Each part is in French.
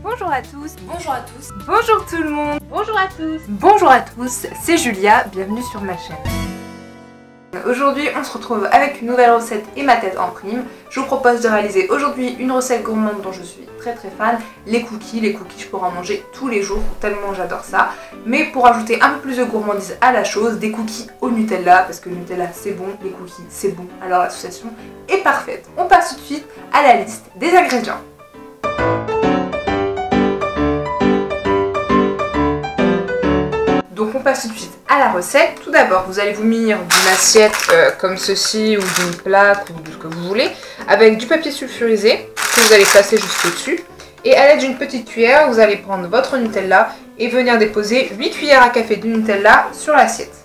Bonjour à tous. Bonjour à tous. Bonjour tout le monde. Bonjour à tous. Bonjour à tous, c'est Julia, bienvenue sur ma chaîne. Aujourd'hui on se retrouve avec une nouvelle recette et ma tête en prime. Je vous propose de réaliser aujourd'hui une recette gourmande dont je suis très fan, les cookies. Les cookies je pourrais en manger tous les jours tellement j'adore ça. Mais pour ajouter un peu plus de gourmandise à la chose, des cookies au Nutella, parce que le Nutella c'est bon, les cookies c'est bon, alors l'association est parfaite. On passe tout de suite à la liste des ingrédients. Donc on passe tout de suite à la recette. Tout d'abord, vous allez vous munir d'une assiette comme ceci ou d'une plaque ou de ce que vous voulez, avec du papier sulfurisé que vous allez placer juste au-dessus. Et à l'aide d'une petite cuillère, vous allez prendre votre Nutella et venir déposer 8 cuillères à café de Nutella sur l'assiette.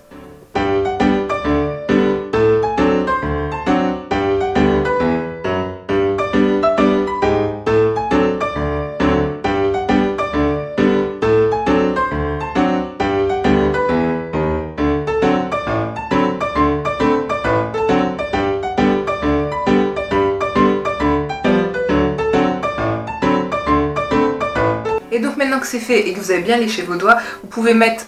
Et donc maintenant que c'est fait et que vous avez bien léché vos doigts, vous pouvez mettre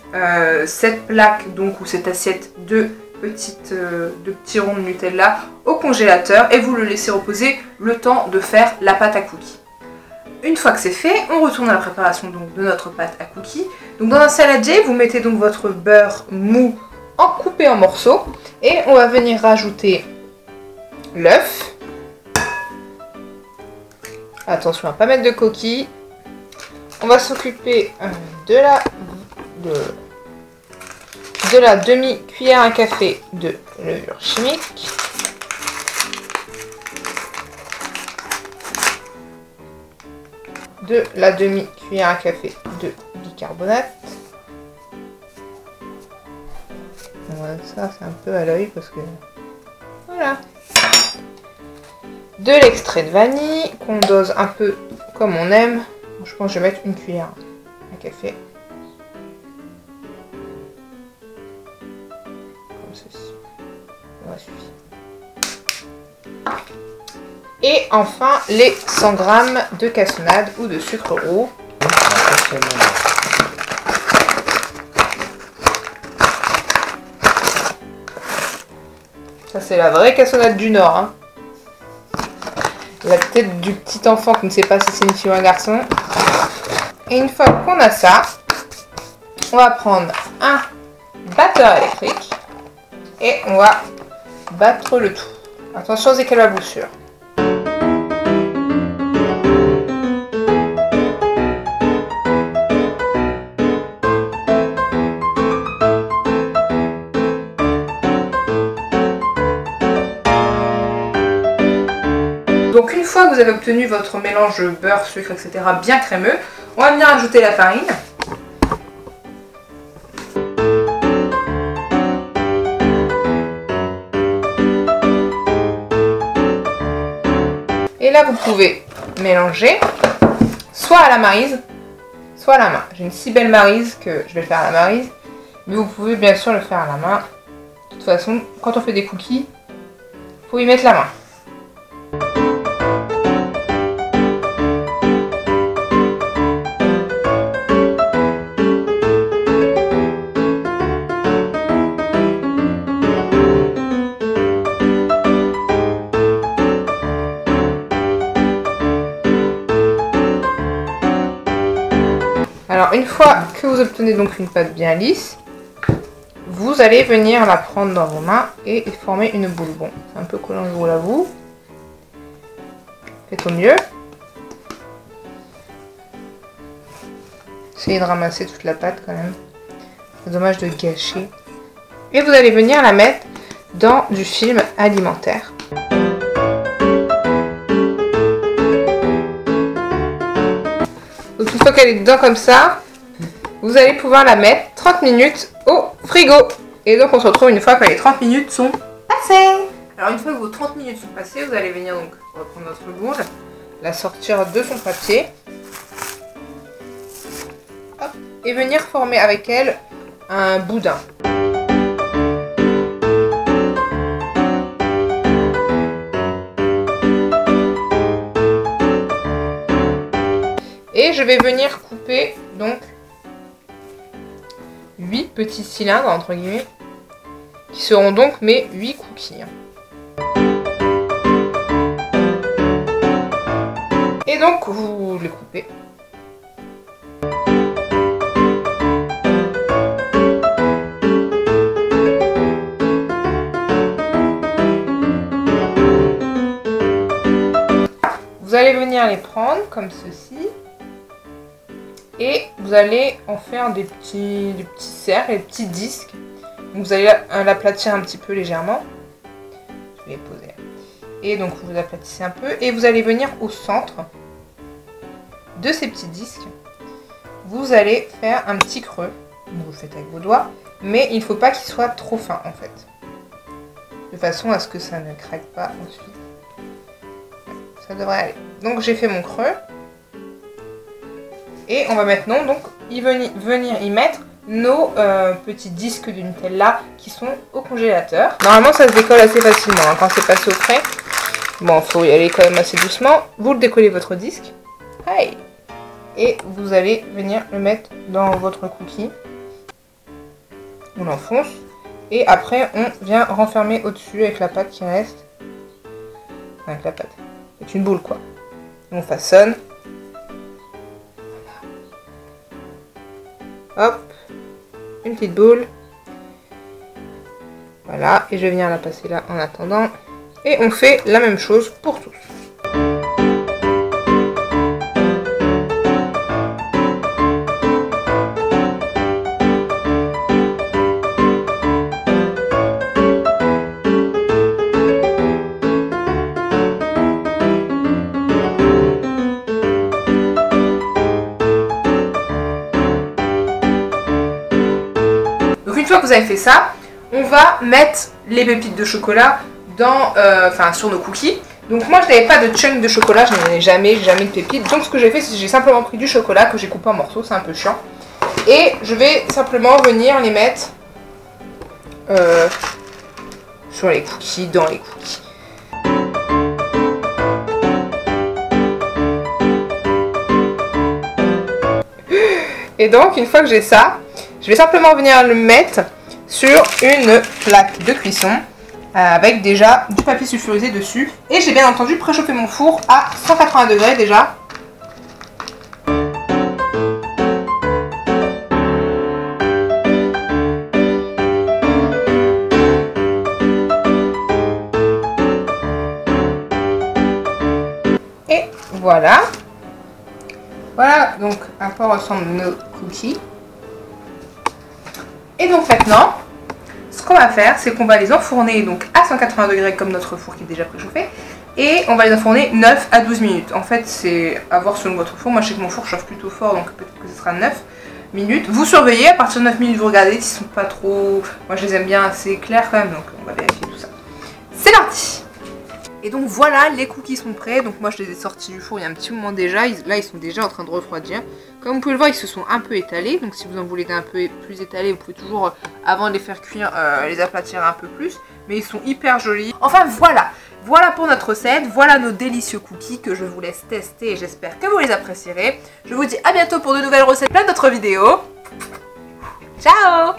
cette plaque donc ou cette assiette de petits ronds de Nutella au congélateur et vous le laissez reposer le temps de faire la pâte à cookies. Une fois que c'est fait, on retourne à la préparation donc de notre pâte à cookies. Donc dans un saladier, vous mettez donc votre beurre mou coupé en morceaux et on va venir rajouter l'œuf. Attention à ne pas mettre de coquilles. On va s'occuper de la demi-cuillère à café de levure chimique. De la demi-cuillère à café de bicarbonate. Voilà, ça c'est un peu à l'œil parce que... Voilà. De l'extrait de vanille qu'on dose un peu comme on aime. Je pense que je vais mettre une cuillère à café. Comme ceci. Ça suffit. Et enfin, les 100 g de cassonade ou de sucre roux. Ça, c'est la vraie cassonade du Nord. Hein. La tête du petit enfant qui ne sait pas si c'est une fille ou un garçon. Et une fois qu'on a ça, on va prendre un batteur électrique et on va battre le tout. Attention aux éclaboussures. Donc une fois que vous avez obtenu votre mélange beurre, sucre, etc. bien crémeux, on va venir ajouter la farine. Et là vous pouvez mélanger, soit à la maryse, soit à la main. J'ai une si belle maryse que je vais le faire à la maryse, mais vous pouvez bien sûr le faire à la main. De toute façon, quand on fait des cookies, il faut y mettre la main. Alors une fois que vous obtenez donc une pâte bien lisse, vous allez venir la prendre dans vos mains et former une boule. Bon, c'est un peu collant, je vous l'avoue. Faites au mieux. Essayez de ramasser toute la pâte quand même. C'est dommage de gâcher. Et vous allez venir la mettre dans du film alimentaire. Donc une fois qu'elle est dedans comme ça, vous allez pouvoir la mettre 30 minutes au frigo. Et donc on se retrouve une fois que les 30 minutes sont passées. Alors une fois que vos 30 minutes sont passées, vous allez venir donc reprendre votre boule, la sortir de son papier. Hop, et venir former avec elle un boudin. Et je vais venir couper donc 8 petits cylindres entre guillemets qui seront donc mes 8 cookies. Et donc vous les coupez. Vous allez venir les prendre comme ceci et vous allez en faire des petits cercles, des petits disques. Donc vous allez l'aplatir un petit peu légèrement. Je vais les poser. Et donc vous aplatissez un peu et vous allez venir au centre de ces petits disques. Vous allez faire un petit creux. Vous le faites avec vos doigts, mais il ne faut pas qu'il soit trop fin en fait, de façon à ce que ça ne craque pas ensuite. Ça devrait aller. Donc j'ai fait mon creux. Et on va maintenant donc venir y mettre nos petits disques de Nutella qui sont au congélateur. Normalement ça se décolle assez facilement hein, quand c'est passé au frais. Bon, il faut y aller quand même assez doucement. Vous le décollez votre disque. Hey. Et vous allez venir le mettre dans votre cookie. On l'enfonce. Et après on vient renfermer au-dessus avec la pâte qui reste. Avec la pâte. C'est une boule quoi. On façonne. Hop. Une petite boule. Voilà. Et je vais venir la passer là en attendant. Et on fait la même chose pour tous. Une fois que vous avez fait ça, on va mettre les pépites de chocolat dans, sur nos cookies. Donc moi je n'avais pas de chunk de chocolat, je n'en ai jamais de pépites. Donc ce que j'ai fait, c'est que j'ai simplement pris du chocolat que j'ai coupé en morceaux, c'est un peu chiant. Et je vais simplement venir les mettre sur les cookies, dans les cookies. Et donc une fois que j'ai ça, je vais simplement venir le mettre sur une plaque de cuisson avec déjà du papier sulfurisé dessus. Et j'ai bien entendu préchauffer mon four à 180 degrés déjà. Et voilà. Voilà donc à quoi ressemblent nos cookies. Et donc maintenant, ce qu'on va faire, c'est qu'on va les enfourner donc à 180 degrés comme notre four qui est déjà préchauffé. Et on va les enfourner 9 à 12 minutes. En fait, c'est à voir selon votre four. Moi, je sais que mon four chauffe plutôt fort, donc peut-être que ce sera 9 minutes. Vous surveillez, à partir de 9 minutes, vous regardez s'ils sont pas trop... Moi, je les aime bien assez clairs quand même, donc on va vérifier tout ça. C'est parti! Et donc voilà, les cookies sont prêts. Donc moi je les ai sortis du four il y a un petit moment déjà. Là ils sont déjà en train de refroidir. Comme vous pouvez le voir, ils se sont un peu étalés. Donc si vous en voulez un peu plus étalés, vous pouvez toujours, avant de les faire cuire, les aplatir un peu plus. Mais ils sont hyper jolis. Enfin voilà, voilà pour notre recette. Voilà nos délicieux cookies que je vous laisse tester. Et j'espère que vous les apprécierez. Je vous dis à bientôt pour de nouvelles recettes, plein d'autres vidéos. Ciao!